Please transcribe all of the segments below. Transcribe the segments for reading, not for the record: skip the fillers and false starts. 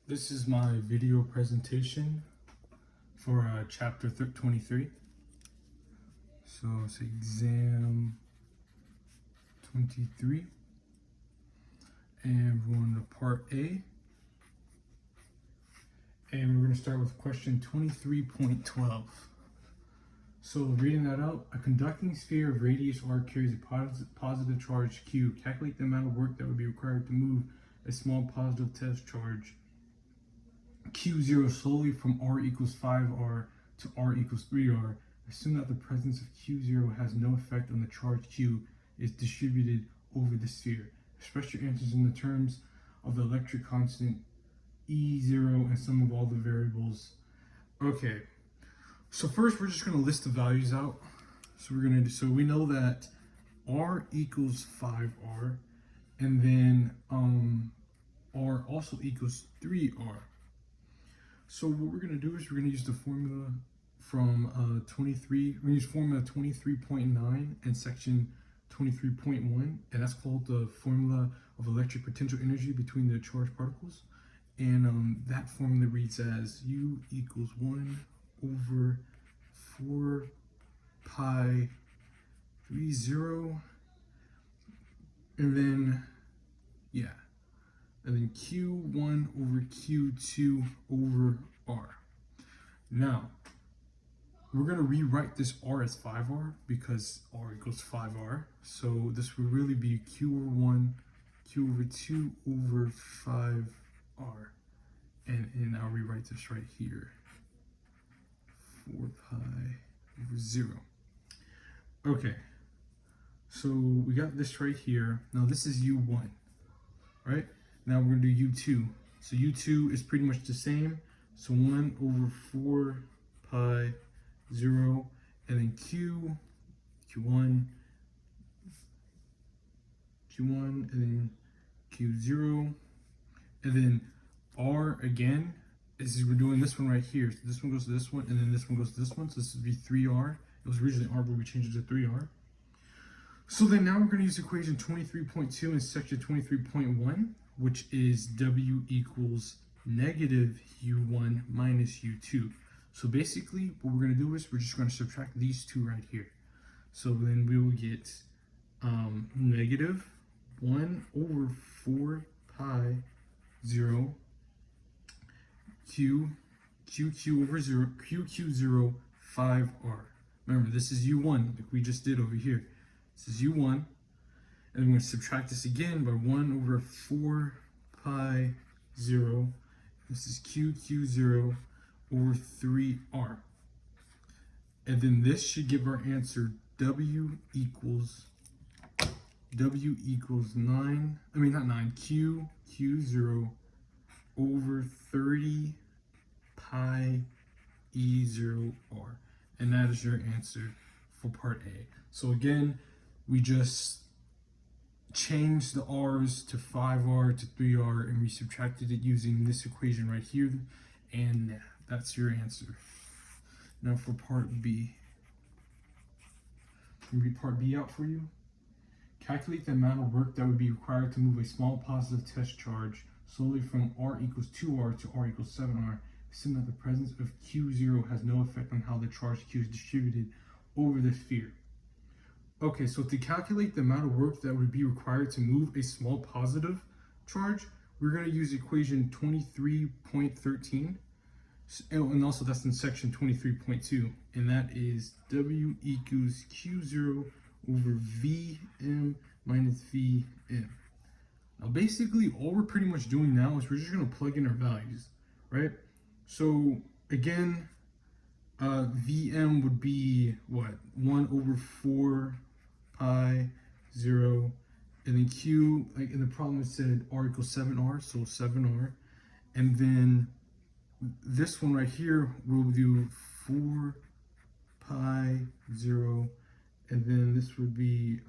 This is my video presentation for chapter 23. So it's exam 23. And we're on to part A. And we're going to start with question 23.12. So reading that out, a conducting sphere of radius r carries a positive charge q. Calculate the amount of work that would be required to move a small positive test charge q0 slowly from r equals 5r to r equals 3r. Assume that the presence of q0 has no effect on the charge q is distributed over the sphere. Express your answers in the terms of the electric constant E0 and sum of all the variables. Okay, so first we're just going to list the values out. So we know that r equals 5r, and then r also equals 3r. So what we're going to do is we're going to use the formula from 23. We're going to use formula 23.9 and section 23.1, and that's called the formula of electric potential energy between the charged particles. And that formula reads as U equals 1 over 4 pi 30, and then Q1 over Q2 over R. Now, we're going to rewrite this R as 5R because R equals 5R. So this would really be Q over 1, Q over 2 over 5R. And I'll rewrite this right here. 4 pi over 0. Okay, so we got this right here. Now this is U1, right? Now we're going to do U2. So U2 is pretty much the same. So 1 over 4 pi 0, and then Q1, and then Q0, and then R again. We're doing this one right here. So this one goes to this one, and then this one goes to this one. So this would be 3R. It was originally R, but we changed it to 3R. So then now we're going to use equation 23.2 in section 23.1, which is W equals negative U1 minus U2. So basically what we're going to do is we're just going to subtract these two right here. So then we will get negative 1 over 4 pi 0 Q over 0, QQ0 5R. Remember, this is U1 like we just did over here. This is U1, and I'm going to subtract this again by 1 over 4 pi 0. This is QQ0 over 3R. And then this should give our answer W equals 9, QQ0 over 30 pi E0R. And that is your answer for part A. So again, we just changed the R's to 5R to 3R, and we subtracted it using this equation right here, and that's your answer. Now for part B. Can we read part B out for you? Calculate the amount of work that would be required to move a small positive test charge slowly from R equals 2R to R equals 7R. Assume that the presence of Q0 has no effect on how the charge Q is distributed over the sphere. Okay, so to calculate the amount of work that would be required to move a small positive charge, we're going to use equation 23.13. And also that's in section 23.2. And that is W equals Q0 over Vm minus Vm. Now basically all we're pretty much doing now is we're just going to plug in our values, right? So again, Vm would be what? 1 over 4 pi 0, and then Q, like in the problem it said R equals 7R, so 7R. And then this one right here, we'll do 4 pi 0, and then this would be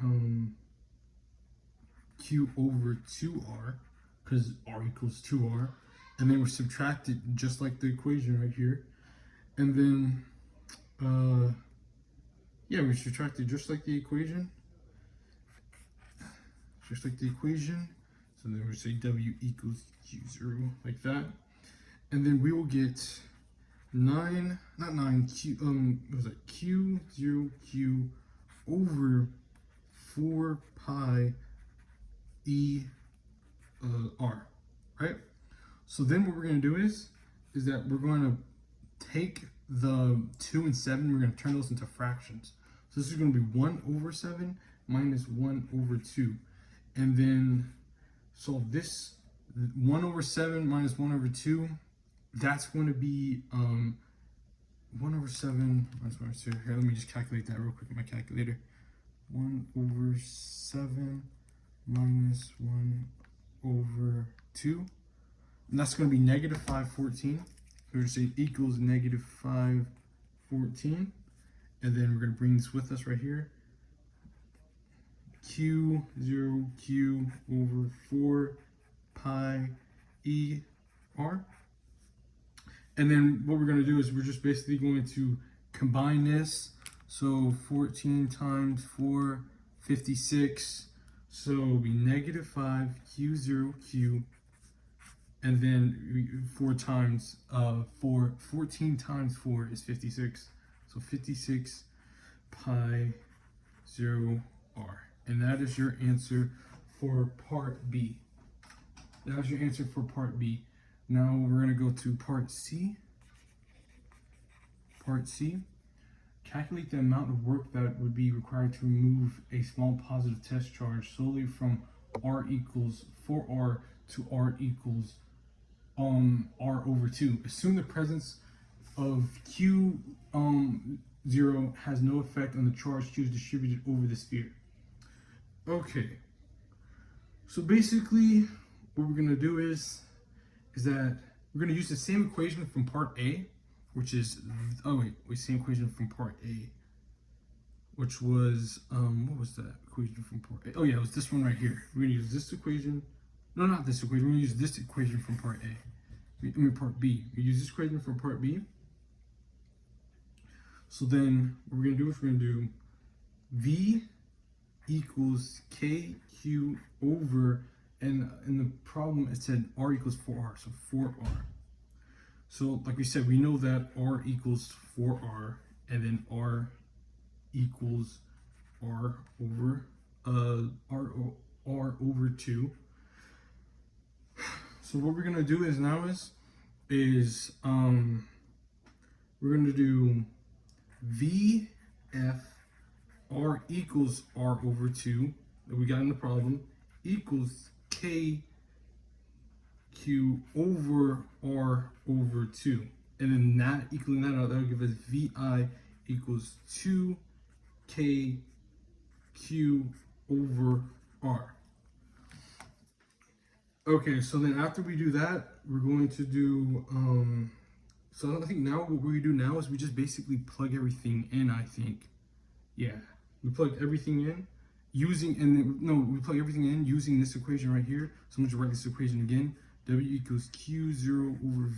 Q over 2R, because R equals 2R. And then we subtract it just like the equation right here. And then, we subtract it just like the equation. So then we say W equals Q0 like that. and then we will get 9, not 9, Q, what was it, Q0Q over 4 pi E R, right? So then what we're going to do is that we're going to take the 2 and 7, we're going to turn those into fractions. So this is going to be 1 over 7 minus 1 over 2. And then solve this 1 over 7 minus 1 over 2. That's going to be 1 over 7 minus 1 over 2. Here, let me just calculate that real quick with my calculator. 1 over 7 minus 1 over 2. And that's going to be negative 514. So we're going to say equals negative 514. And then we're going to bring this with us right here. Q0Q over 4 pi E R. And then what we're going to do is we're just basically going to combine this. So 14 times 4, 56. So it'll be negative 5 Q0Q. And then 4 times 14 times 4 is 56. So 56 pi 0 R. And that is your answer for part B. That was your answer for part B. Now we're going to go to part C. Part C. Calculate the amount of work that would be required to remove a small positive test charge solely from R equals 4R to R equals R over 2. Assume the presence of Q 0 has no effect on the charge Q is distributed over the sphere. Okay, so basically what we're going to do is that we're going to use the same equation from part A, which is, same equation from part A, which was, what was that equation from part A? Oh yeah, it was this one right here. We're going to use this equation. No, not this equation. We're going to use this equation from part A. I mean part B. We use this equation from part B. So then what we're going to do is we're going to do V equals KQ over, and in the problem it said R equals 4R, so 4R. So like we said, we know that R equals 4R, and then R equals R over R over 2. So what we're gonna do is we're gonna do VF R equals R over 2 that we got in the problem equals KQ over R over 2. And then that equaling that out, that'll give us VI equals 2KQ over R. Okay, so then after we do that, we're going to do, so I think now what we do now is we just basically plug everything in, I think. Yeah, we plugged everything in we plug everything in using this equation right here. So I'm going to write this equation again. W equals Q0 over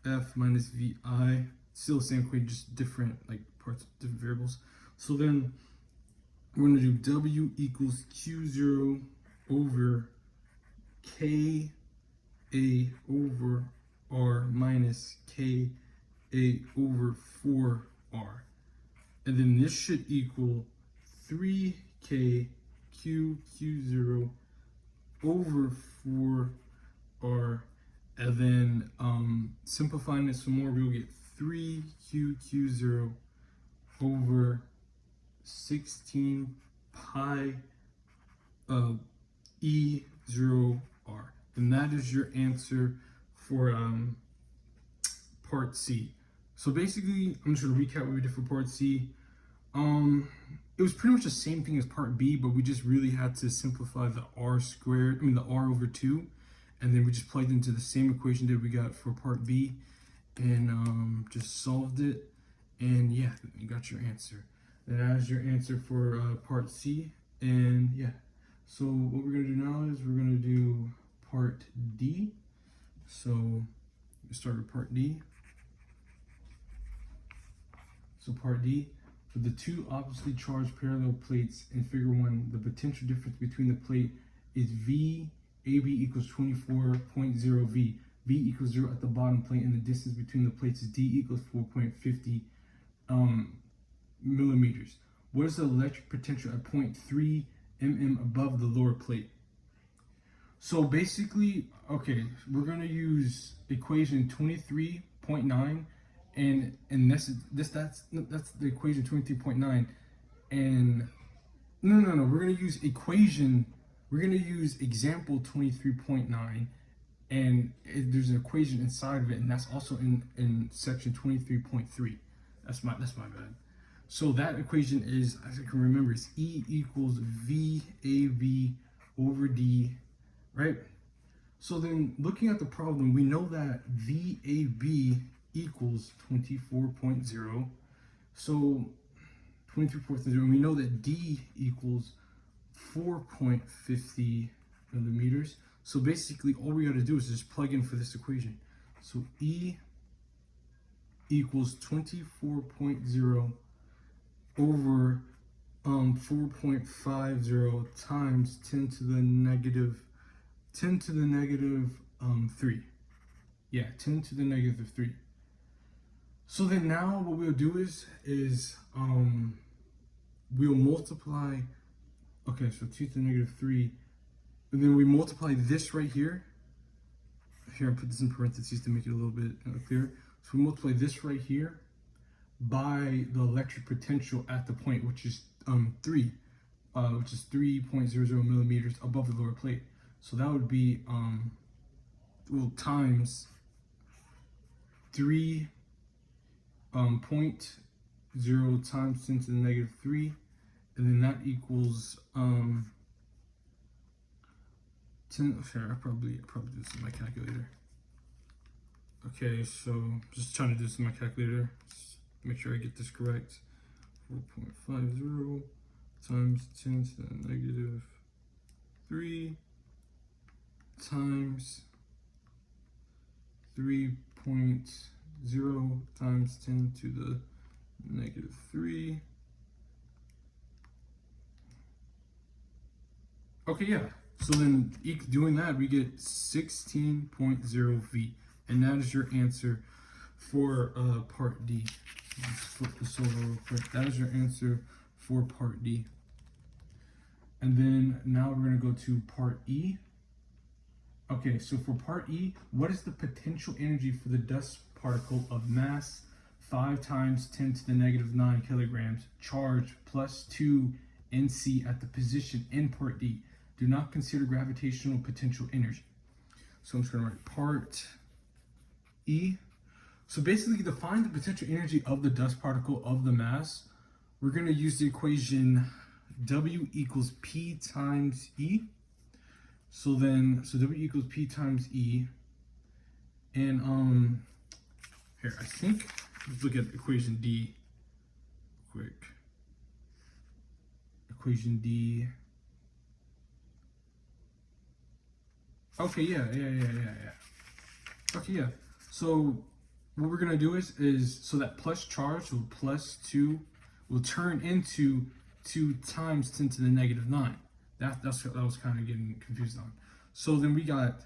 F minus VI. Still the same equation, just different parts, different variables. So then we're going to do W equals Q0 over KA over R minus KA over 4R. And then this should equal 3K Q0 over 4R. And then simplifying it some more, we'll get 3Q0 over 16 pi E0R. And that is your answer for part C. So basically, I'm just going to recap what we did for part C. It was pretty much the same thing as part B, but we just really had to simplify the R squared, the R over 2. And then we just plugged into the same equation that we got for part B and just solved it. And yeah, you got your answer. And that is your answer for part C. And yeah, so what we're going to do now is we're going to do part D. So we start with part D. So part D, for the two oppositely charged parallel plates in figure 1, the potential difference between the plate is VA AB equals 24.0 V. V equals 0 at the bottom plate, and the distance between the plates is D equals 4.50 millimeters. What is the electric potential at 0.3 mm above the lower plate? So basically, okay, we're gonna use equation 23.9, and that's the equation 23.9, and no, we're gonna use example 23.9, and there's an equation inside of it, and that's also in section 23.3. That's my bad. So that equation is, as I can remember, is E equals VAV over D, right? So then looking at the problem, we know that VAB equals 24.0. So 23.0, and we know that D equals 4.50 millimeters. So basically all we gotta do is just plug in for this equation. So E equals 24.0 over 4.50 times 10 to the negative 3. Yeah, 10 to the negative 3. So then now what we'll do is we'll multiply, okay, so 2 to the negative 3, and then we multiply this right here. Here, I put this in parentheses to make it a little bit clearer. So we multiply this right here by the electric potential at the point, which is 3, which is 3.00 millimeters above the lower plate. So that would be times 3.0 times 10 to the negative 3, and then that equals 10. Sure, I probably do this in my calculator. Okay, so just trying to do this in my calculator. Just make sure I get this correct. 4.50 times 10 to the negative 3 times 3.0 times 10 to the negative 3. Okay, yeah. So then doing that, we get 16.0 V. And that is your answer for part D. Let's flip this over real quick. That is your answer for part D. And then now we're going to go to part E. Okay, so for part E, what is the potential energy for the dust particle of mass 5 times 10 to the negative 9 kilograms, charge plus 2 NC at the position in part D? Do not consider gravitational potential energy. So I'm just going to write part E. So basically, to find the potential energy of the dust particle of the mass, we're going to use the equation W equals P times E. So W equals P times E. And here, I think, let's look at equation D quick. Equation D. Okay, yeah. Okay, yeah. So what we're gonna do is so that plus charge, so plus 2, will turn into 2 times 10 to the negative 9. That's what I was kind of getting confused on. So then we got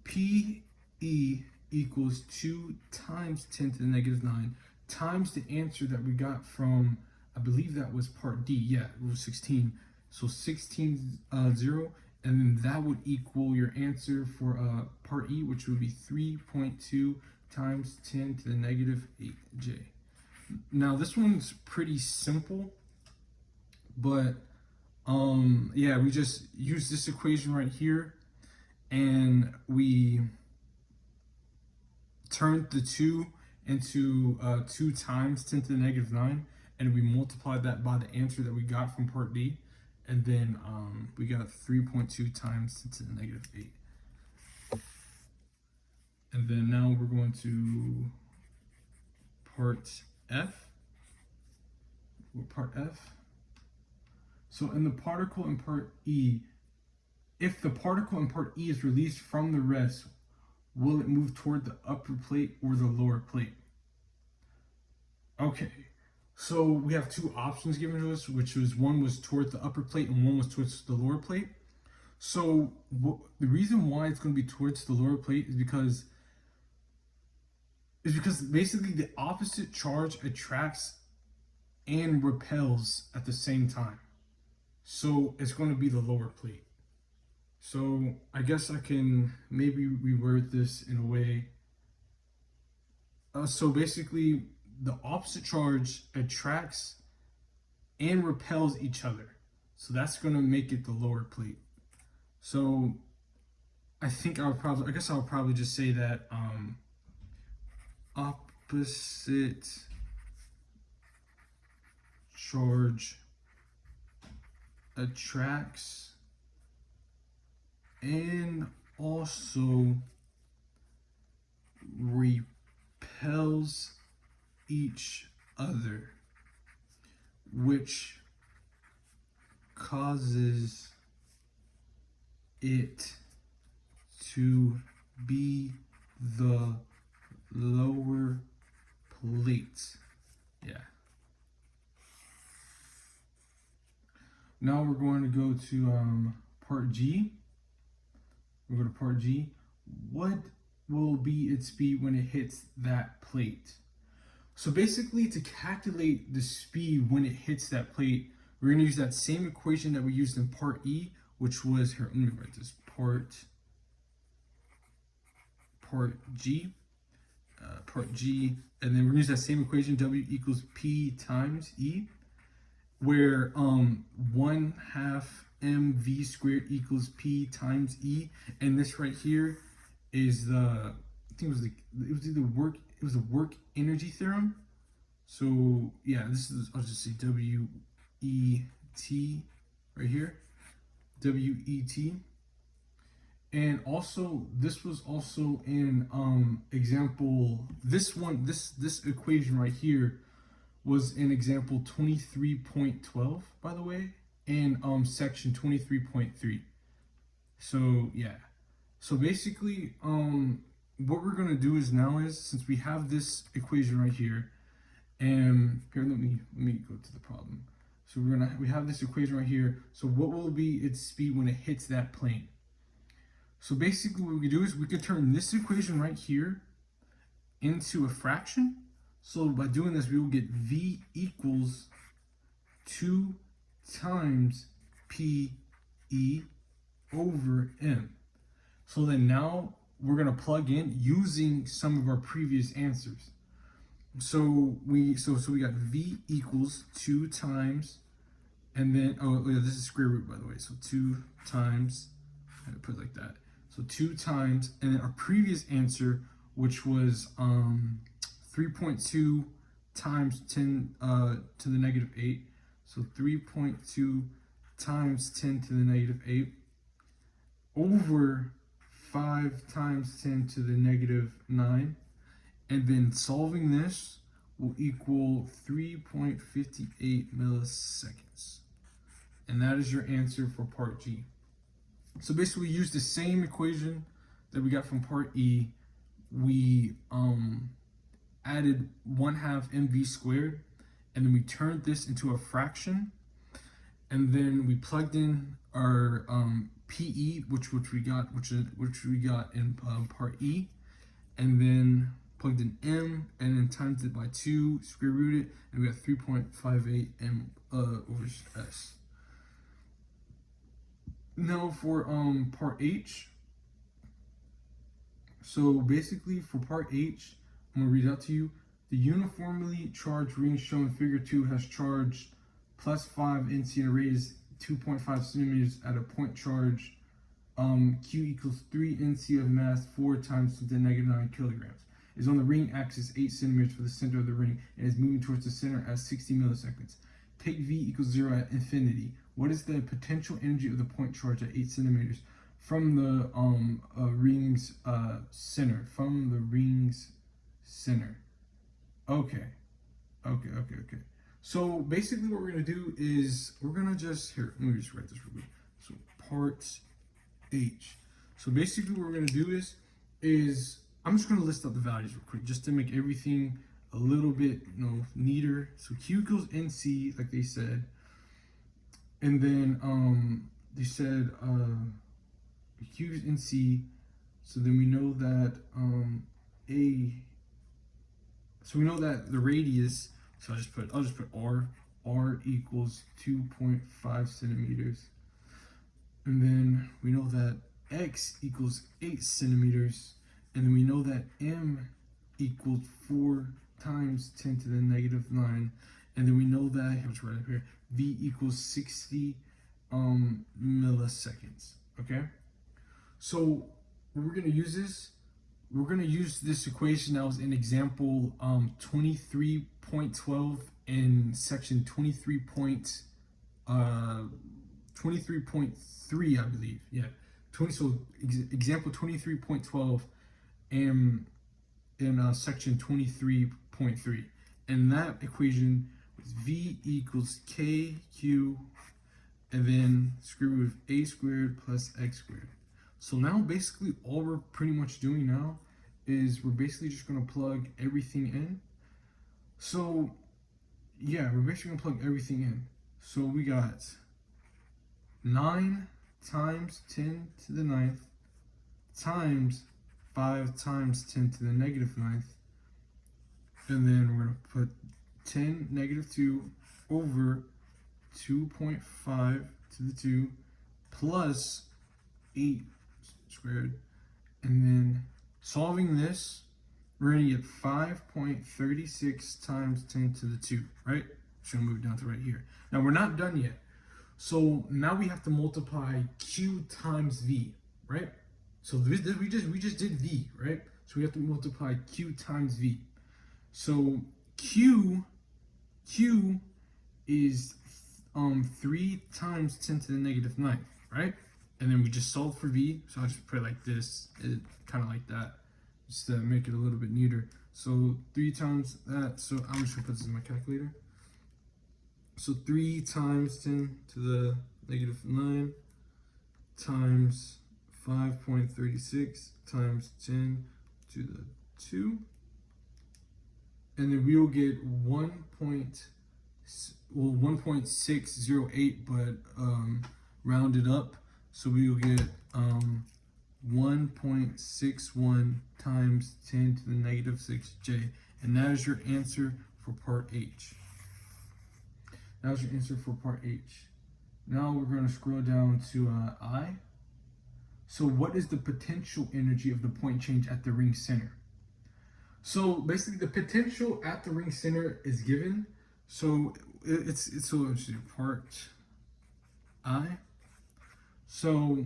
PE equals 2 times 10 to the negative 9 times the answer that we got from, I believe that was part D. Yeah, it was 16. So 16, 0. And then that would equal your answer for part E, which would be 3.2 times 10 to the negative 8J. Now this one's pretty simple, but yeah, we just use this equation right here, and we turned the 2 into 2 times 10 to the negative 9, and we multiplied that by the answer that we got from part D. And then we got 3.2 times 10 to the negative 8. And then now we're going to part F. Part F. So in the particle in part E, if the particle in part E is released from the rest, will it move toward the upper plate or the lower plate? Okay. So we have 2 options given to us, which was one was toward the upper plate and one was towards the lower plate. So the reason why it's going to be towards the lower plate is because basically the opposite charge attracts and repels at the same time. So it's going to be the lower plate. So I guess I can maybe reword this in a way. So basically, the opposite charge attracts and repels each other. So that's going to make it the lower plate. So I guess I'll probably just say that opposite charge attracts and also repels each other, which causes it to be the lower plate. Yeah. Now we're going to go to part G. We'll go to part G. What will be its speed when it hits that plate? So basically, to calculate the speed when it hits that plate, we're going to use that same equation that we used in part E, which was, here, let me write this, part G, and then we're going to use that same equation, W equals P times E, where 1/2 mv squared equals P times E, and this right here is the, I think it was the work energy theorem. So yeah, this is, I'll just say W-E-T right here, W-E-T. And also, this was also in example, this equation right here was in example 23.12, by the way, and section 23.3. So yeah, so basically what we're gonna do is since we have this equation right here, and here let me go to the problem. So we have this equation right here. So what will be its speed when it hits that plane? So basically what we can do is we could turn this equation right here into a fraction. So by doing this, we will get V equals 2 times PE over M. So then now we're going to plug in using some of our previous answers. So we got V equals 2 times, and then, oh yeah, this is square root, by the way. So 2 times, I put it like that. So 2 times, and then our previous answer, which was 3.2 times 10 to the negative 8. So 3.2 times 10 to the negative 8 over 5 times 10 to the negative 9. And then solving this will equal 3.58 milliseconds. And that is your answer for part G. So basically we use the same equation that we got from part E. We added 1/2 mv squared, and then we turned this into a fraction, and then we plugged in our PE, which we got in part E, and then plugged in M, and then times it by 2, square root it, and we got 3.58 m over s. Now for part H. So basically for part H, I'm gonna read it out to you. The uniformly charged ring shown in figure 2 has charge plus 5 NC and a radius 2.5 centimeters at a point charge Q equals 3 NC of mass 4 times 10 to the negative 9 kilograms. Is on the ring axis 8 centimeters for the center of the ring and is moving towards the center at 60 milliseconds. Take V equals 0 at infinity. What is the potential energy of the point charge at 8 centimeters from the ring's center? From the ring's center. Okay. So basically what we're going to do is we're going to just, here, let me just write this real quick. So part H. So basically what we're going to do is I'm just going to list out the values real quick just to make everything a little bit, neater. So Q equals NC, like they said. And then they said Q is in C, so then we know that A. So we know that the radius. So I'll just put R. R equals 2.5 centimeters, and then we know that X equals 8 centimeters, and then we know that M equals 4 times 10 to the negative 9, and then we know that I have to write up here. V equals 60 milliseconds. Okay. So we're gonna use this. We're gonna use this equation that was in example 23.12 in section 23.3, I believe. Yeah, 20. So example 23.12 in section 23.3, and that equation was V equals KQ, and then square root of A squared plus X squared. So now basically all we're pretty much doing now is we're basically just gonna plug everything in. So yeah, we're basically gonna plug everything in. So we got 9 times 10 to the 9th times 5 times 10 to the negative 9th. And then we're gonna put 10 negative 2 over 2.5 to the 2 plus 8 squared, and then solving this, we're gonna get 5.36 times 10 to the 2, right? So I'm gonna move down to right here. Now we're not done yet. So now we have to multiply Q times V, right? So we just did V, right? So we have to multiply Q times V. So Q is 3 times 10 to the negative 9th, right? And then we just solve for V, so I'll just put it like this, kind of like that, just to make it a little bit neater. So 3 times that, so I'm just gonna put this in my calculator. So 3 times 10 to the negative 9 times 5.36 times 10 to the 2. And then we will get 1.608, but rounded up. So we will get 1.61 times 10 to the negative 6j. And that is your answer for part H. That was your answer for part H. Now we're going to scroll down to I. So what is the potential energy of the point change at the ring center? So basically the potential at the ring center is given. So it's part I. So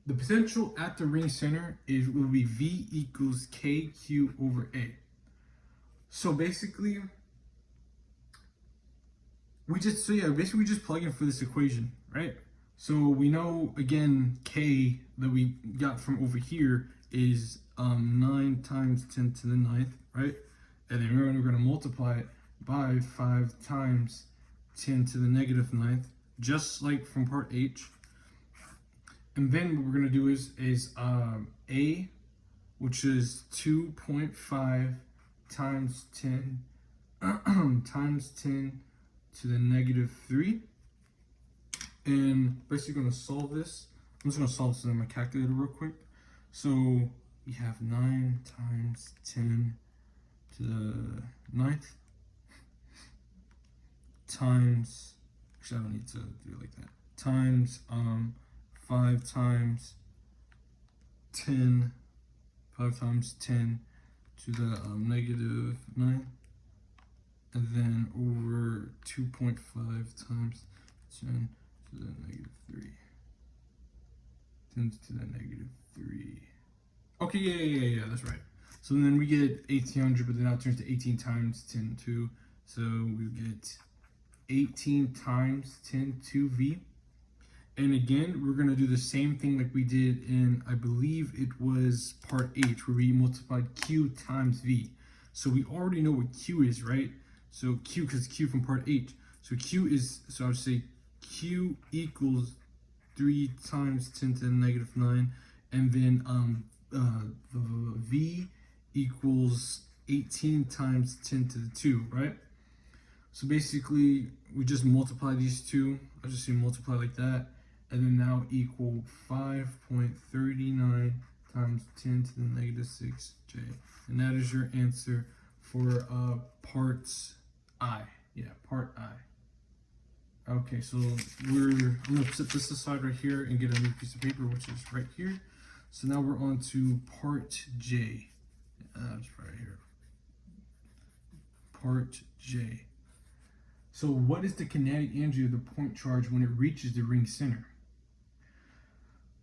the potential at the ring center will be V equals KQ over A. So basically we just plug in for this equation, right? So we know again K that we got from over here is 9 times 10 to the 9th, right? And then we're going to multiply it by 5 times 10 to the negative 9th, just like from part H. And then what we're going to do is A, which is 2.5 times 10 times 10 to the negative 3. And basically going to solve this. I'm just going to solve this in my calculator real quick. So we have 9 times 10 to the 9th times, actually I don't need to do it like that, times 5 times 10 to the negative 9, and then over 2.5 times 10 to the negative 3. 10 to the negative 3. Okay, yeah, that's right. So then we get 1800, but then now it turns to 18 times 10 to, so we get 18 times 10 to V. And again, we're gonna do the same thing like we did in, I believe it was part H, where we multiplied Q times V. So we already know what Q is, right? So Q, because Q from part H. So Q is, so I would say Q equals 3 times 10 to the negative 9, and then the V equals 18 times 10 to the 2, right? So basically, we just multiply these two. I'll just say multiply like that. and then now equal 5.39 times 10 to the negative 6j. And that is your answer for part I. Yeah, part I. Okay, so I'm gonna set this aside right here and get a new piece of paper, which is right here. So now we're on to part J. It's right here. Part J. So what is the kinetic energy of the point charge when it reaches the ring center?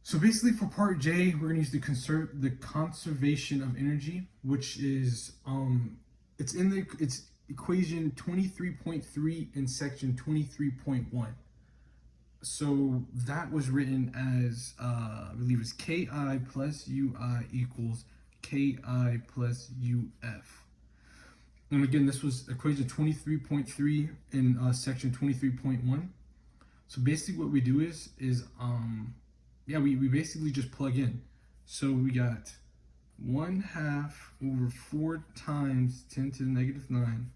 So basically for part J, we're gonna use the conservation of energy, which is it's equation 23.3 in section 23.1. So that was written as I believe it's Ki plus Ui equals Ki plus Uf. And again, this was equation 23.3 in section 23.1. So basically what we do is we basically just plug in. So we got 1/2 over 4 times 10 to the negative 9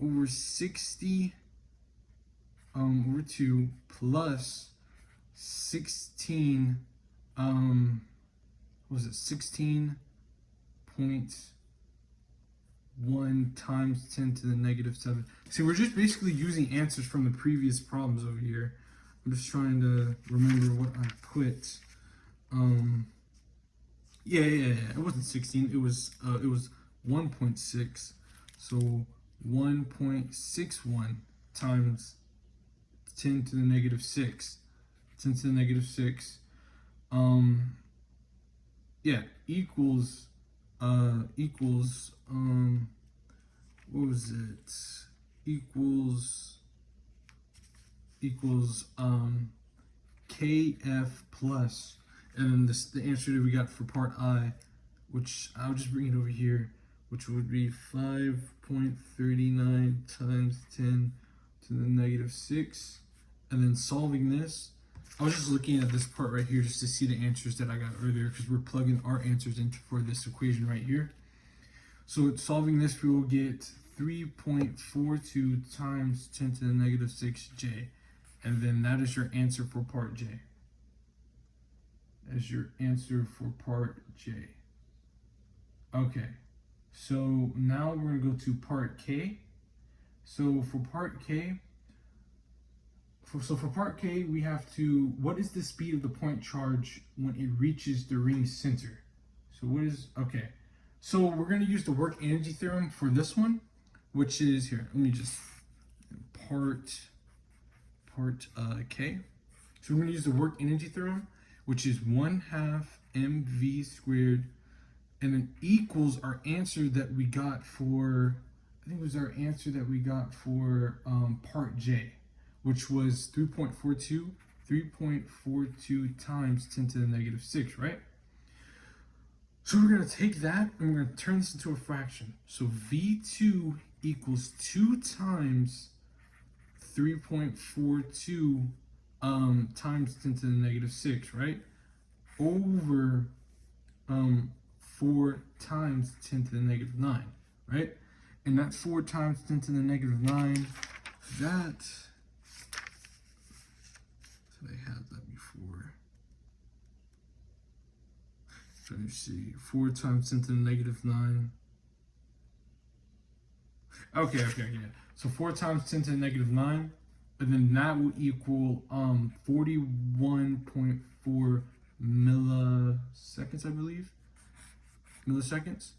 over 60 over 2 plus 16 was it 16.1 times 10 to the negative 7. See, we're just basically using answers from the previous problems over here. I'm just trying to remember what I put. It wasn't 16. It was 1.6. So 1.61 times 10 to the negative 6. 10 to the negative 6. Equals what was it? Equals KF plus, and then the answer that we got for part I, which I'll just bring it over here, which would be 5.39 times 10 to the negative 6. And then solving this, I was just looking at this part right here just to see the answers that I got earlier, because we're plugging our answers into for this equation right here. So solving this, we will get 3.42 times 10 to the negative 6j. And then that is your answer for part J. As your answer for part J. Okay, so now we're gonna go to part K. So for part K, we have to, what is the speed of the point charge when it reaches the ring center? So so we're gonna use the work energy theorem for this one, which is here. Let me just part K. So we're gonna use the work energy theorem, which is 1/2 mv squared, and then equals our answer that we got for, I think it was our answer that we got for part J, which was 3.42 times 10 to the negative 6, right? So we're gonna take that and we're gonna turn this into a fraction. So V2 equals 2 times 3.42 times 10 to the negative 6, right? Over 4 times 10 to the negative 9, right? And that 4 times 10 to the negative 9, that, so they had that before. So let me see, 4 times 10 to the negative 9. Okay, yeah. So 4 times 10 to the negative 9, and then that will equal 41.4 milliseconds, I believe. Milliseconds.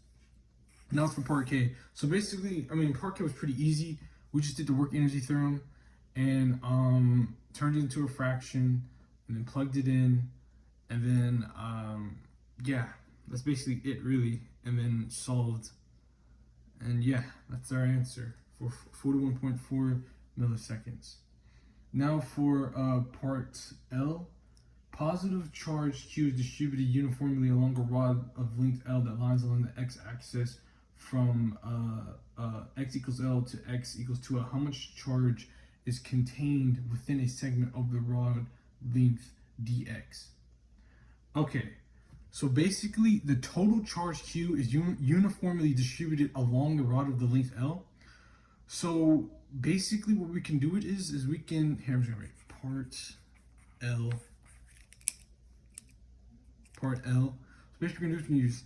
Now for part K. So basically, part K was pretty easy. We just did the work energy theorem and turned it into a fraction and then plugged it in, and then that's basically it really, and then solved. And that's our answer for 41.4 milliseconds. Now for part L. Positive charge Q is distributed uniformly along a rod of length L that lies along the x-axis from x equals L to x equals 2L. How much charge is contained within a segment of the rod length dx? Okay, so basically the total charge Q is uniformly distributed along the rod of the length L. So basically what we can do is we can, here I'm just gonna write part L. Part L. So basically, we're going to use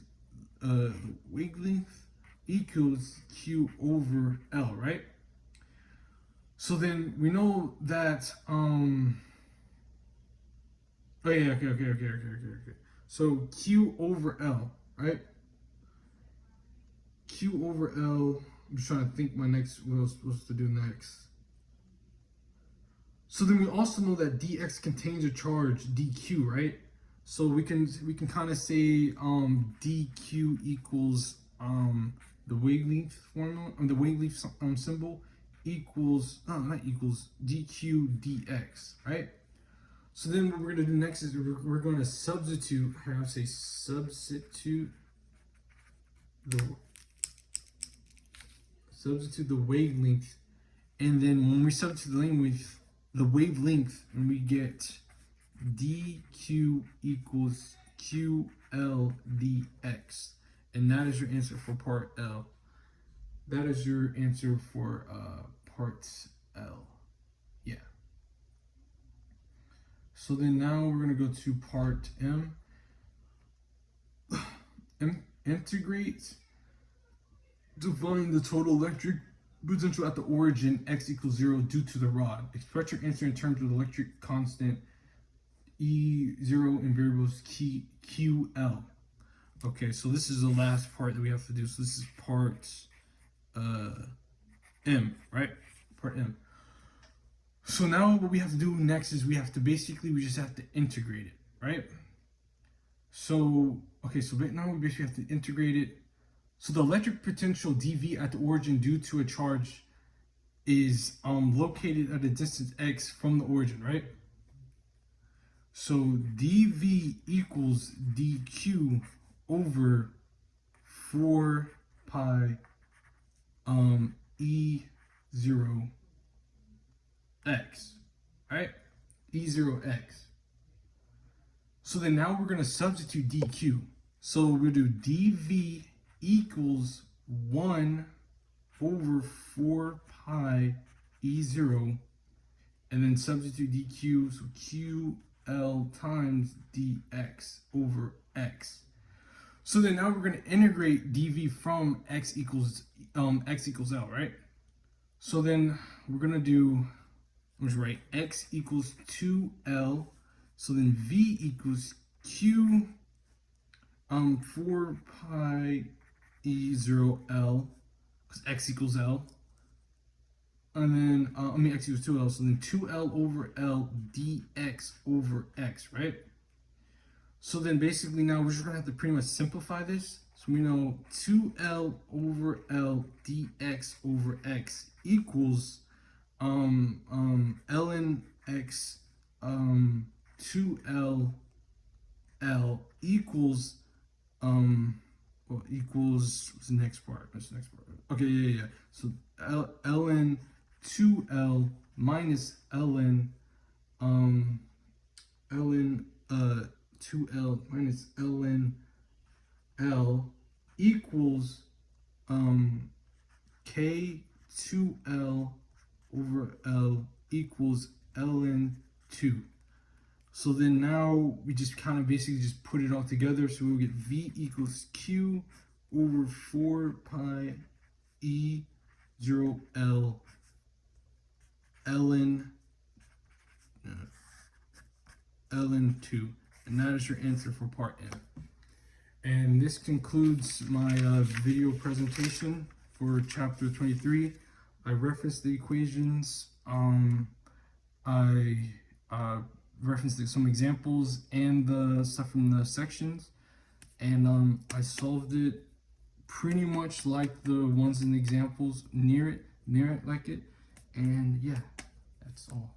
wavelength equals Q over L, right? So then we know that oh yeah, okay. So Q over L, right? Q over L. I'm just trying to think what I was supposed to do next. So then we also know that dx contains a charge dq, right? So we can kind of say dq equals the wavelength formula, the wavelength symbol equals not equals dq dx, right? So then what we're gonna do next is we're gonna substitute. I have to say substitute the wavelength, and then when we substitute the wavelength, and we get dq equals ql dx, and that is your answer for part L. That is your answer for part L. Yeah. So then now we're gonna go to part M. Integrate. Define the total electric potential at the origin, x equals 0 due to the rod. Express your answer in terms of the electric constant E0 and variables QL. Okay, so this is the last part that we have to do. So this is part M, right? Part M. So now what we have to do next is we just have to integrate it, right? So, okay, so right now we basically have to integrate it. So the electric potential dV at the origin due to a charge is located at a distance x from the origin, right? So dV equals dq over 4 pi E0 x, right? E0x. So then now we're going to substitute dq. So we'll do dV equals 1 over 4 pi E0, and then substitute dq, so QL times dx over x. So then now we're going to integrate dV from x equals L, right? So then we're going to do, let's write x equals 2L, so then V equals Q 4 pi E0L, because x equals L. And then, x equals 2L, so then 2L over L dx over x, right? So then basically now we're just going to have to pretty much simplify this. So we know 2L over L dx over x equals ln x 2L L equals equals, what's the next part? Okay, yeah. So ln 2L minus ln 2L minus ln L equals K2L over L equals ln 2. So then now we just kind of basically just put it all together. So we'll get V equals Q over 4 pi E0L ln 2. And that is your answer for part M. And this concludes my video presentation for chapter 23. I referenced the equations. I referenced some examples and the stuff from the sections, and I solved it pretty much like the ones in the examples, near it like it, and yeah, that's all.